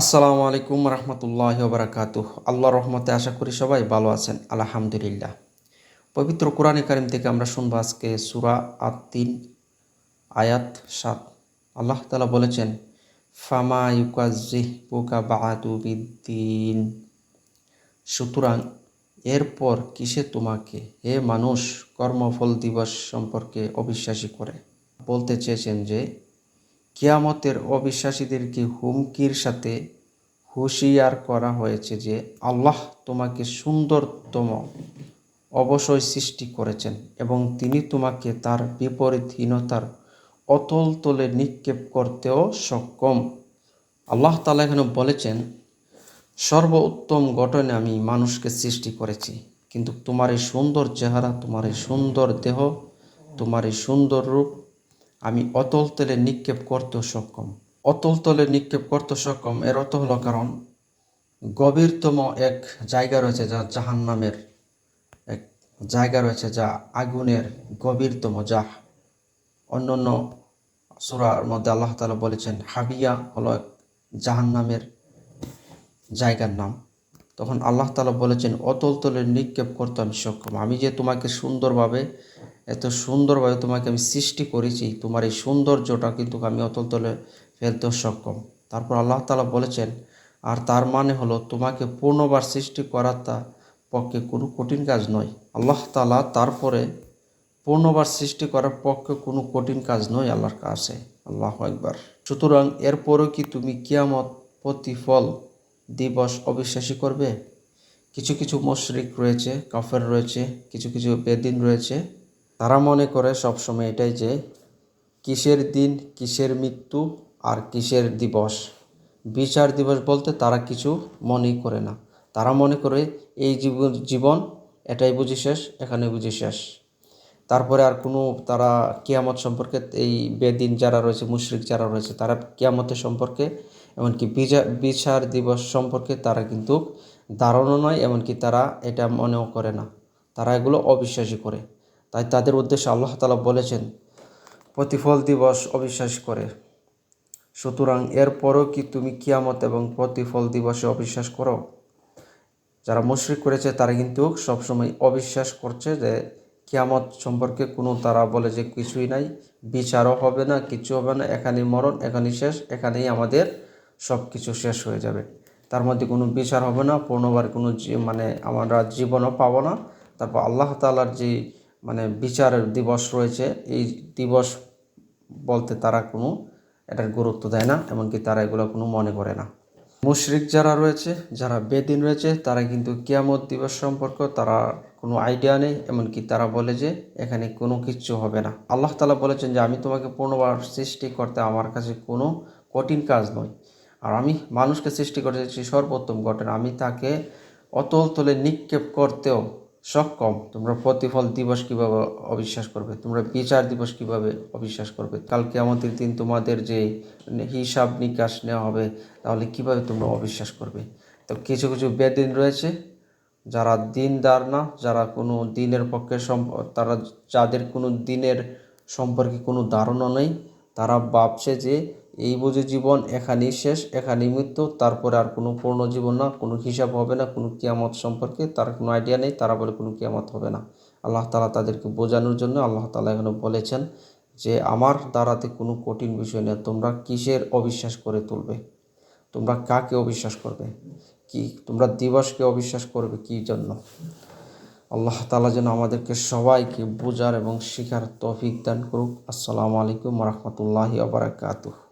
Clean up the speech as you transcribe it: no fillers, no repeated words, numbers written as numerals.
আসসালামু আলাইকুম রহমতুল্লাহি ওবারাকাতুহ। আল্লাহর রহমতে আশা করি সবাই ভালো আছেন, আলহামদুলিল্লাহ। পবিত্র কোরআনে কারিম থেকে আমরা শুনবো আজকে সূরা আত-তিন আয়াত ৭। আল্লাহ তাআলা বলেছেন, ফামা ইউকাজ্জিবুকা বা'দু বিদ্দিন। সুতরাং এরপর কিসে তোমাকে হে মানুষ কর্মফল দিবস সম্পর্কে অবিশ্বাসী করে। বলতে চেয়েছেন যে কিয়ামতের অবিশ্বাসীদেরকে হুমকির সাথে হুঁশিয়ার করা হয়েছে যে আল্লাহ তোমাকে সুন্দরতম অবশ্যই সৃষ্টি করেছেন এবং তিনি তোমাকে তার বিপরীতহীনতার অতল তলে নিক্ষেপ করতেও সক্ষম। আল্লাহ তাআলা এখানে বলেছেন, সর্বোত্তম গঠনে আমি মানুষকে সৃষ্টি করেছি, কিন্তু তোমার এই সুন্দর চেহারা, তোমার এই সুন্দর দেহ, তোমার এই সুন্দর রূপ আমি অতল তলে নিক্ষেপ করতেও সক্ষম। অতল তলে নিক্ষেপ করতে সক্ষম এর অর্থ হলো, কারণ গভীরতম এক জায়গা রয়েছে যা জাহান্নামের এক জায়গা রয়েছে, যা আগুনের গভীরতম, যা অন্যান্য সূরার মধ্যে আল্লাহ তাআলা বলেছেন হাবিয়া হলো জাহান্নামের জায়গার নাম। তখন আল্লাহ তাআলা বলেছেন অতল তলে নিক্ষেপ করতে আমি সক্ষম। আমি যে তোমাকে সুন্দরভাবে, এত সুন্দরভাবে তোমাকে আমি সৃষ্টি করেছি, তোমার এই সৌন্দর্যটা কিন্তু আমি অতল তলে ফেলতেও সক্ষম। তারপর আল্লাহ তাআলা বলেছেন, আর তার মানে হলো তোমাকে পূর্ণবার সৃষ্টি করাটা পক্ষে কোনো কঠিন কাজ নয়। আল্লাহ তাআলা তারপরে পূর্ণবার সৃষ্টি করার পক্ষে কোনো কঠিন কাজ নয় আল্লাহর কাছে। আল্লাহু আকবার। সুতরাং এরপরও কি তুমি কিয়ামত প্রতিফল দিবস অবিশ্বাসী করবে? কিছু কিছু মুশরিক রয়েছে, কাফের রয়েছে, কিছু কিছু বেদিন রয়েছে, তারা মনে করে সবসময় এটাই যে কিসের দিন, কিসের মৃত্যু আর কিসের দিবস। বিচার দিবস বলতে তারা কিছু মনেই করে না। তারা মনে করে এই জীবন এটাই বুঝি শেষ, এখানে বুঝি শেষ। তারপরে আর কোনো তারা কিয়ামত সম্পর্কে, এই বেদিন যারা রয়েছে, মুশরিক যারা রয়েছে, তারা কিয়ামতের সম্পর্কে, এমনকি বিচার দিবস সম্পর্কে তারা কিন্তু ধারণা নয়, এমনকি তারা এটা মনেও করে না। তারা এগুলো অবিশ্বাসী করে। তাই তাদের উদ্দেশ্যে আল্লাহ তাআলা বলেছেন প্রতিফল দিবস অবিশ্বাস করে। সুতরাং এরপরও কি তুমি কিয়ামত এবং প্রতিফল দিবসে অবিশ্বাস করো? যারা মুশরিক করেছে তারা কিন্তু সবসময় অবিশ্বাস করছে যে কিয়ামত সম্পর্কে কোনো, তারা বলে যে কিছুই নাই, বিচারও হবে না, কিছু হবে না, এখানেই মরণ, এখানেই শেষ, এখানেই আমাদের সব কিছু শেষ হয়ে যাবে। তার মধ্যে কোনো বিচার হবে না, পূর্ণবার কোনো আমরা জীবনও পাবো না। তারপর আল্লাহ তাআলার যে বিচারের দিবস রয়েছে, এই দিবস বলতে তারা কোনো এটার গুরুত্ব দেয় না, এমনকি তারা এগুলো কোনো মনে করে না। মুশরিক যারা রয়েছে, যারা বেদিন রয়েছে, তারা কিন্তু কিয়ামত দিবস সম্পর্কে তারা কোনো আইডিয়া নেই, এমনকি তারা বলে যে এখানে কোনো কিচ্ছু হবে না। আল্লাহ তাআলা বলেছেন যে আমি তোমাকে পুনর্বার সৃষ্টি করতে আমার কাছে কোনো কঠিন কাজ নয়, আর আমি মানুষকে সৃষ্টি করেছি সর্বোত্তম গঠন, আমি তাকে অতল তলে নিক্ষেপ করতেও সক্ষম। তোমরা প্রতিফল দিবস কিভাবে অবিশ্বাস করবে? তোমরা বিচার দিবস কিভাবে অবিশ্বাস করবে? কাল কিয়ামতের দিন তোমাদের যে হিসাব নিকাশ নেওয়া হবে, তাহলে কিভাবে তোমরা অবিশ্বাস করবে? তো কিছু কিছু বেদিন রয়েছে যারা দিনদার না, যারা কোনো দিনের পক্ষে তারা, যাদের কোনো দিনের সম্পর্কে কোনো ধারণা নেই, তারা ভাবছে যে এই বুঝি জীবন, এখানেই শেষ, এখানেই মৃত্যু, তারপরে আর কোনো পূর্ণ জীবন না, কোনো হিসাব হবে না, কোনো কিয়ামত সম্পর্কে তার কোনো আইডিয়া নেই, তারা বলে কোনো কিয়ামত হবে না। আল্লাহ তাআলা তাদেরকে বোঝানোর জন্য আল্লাহ তাআলা এখানে বলেছেন যে আমার দ্বারাতে কোনো কঠিন বিষয় নেই, তোমরা কিসের অবিশ্বাস করে তুলবে? তোমরা কাকে অবিশ্বাস করবে? কি তোমরা দিবসকে অবিশ্বাস করবে কি জন্য? আল্লাহ তাআলা যেন আমাদেরকে সবাইকে বোঝার এবং শিখার তৌফিক দান করুক। আসসালামু আলাইকুম ওয়া রাহমাতুল্লাহি ওয়া বারাকাতুহু।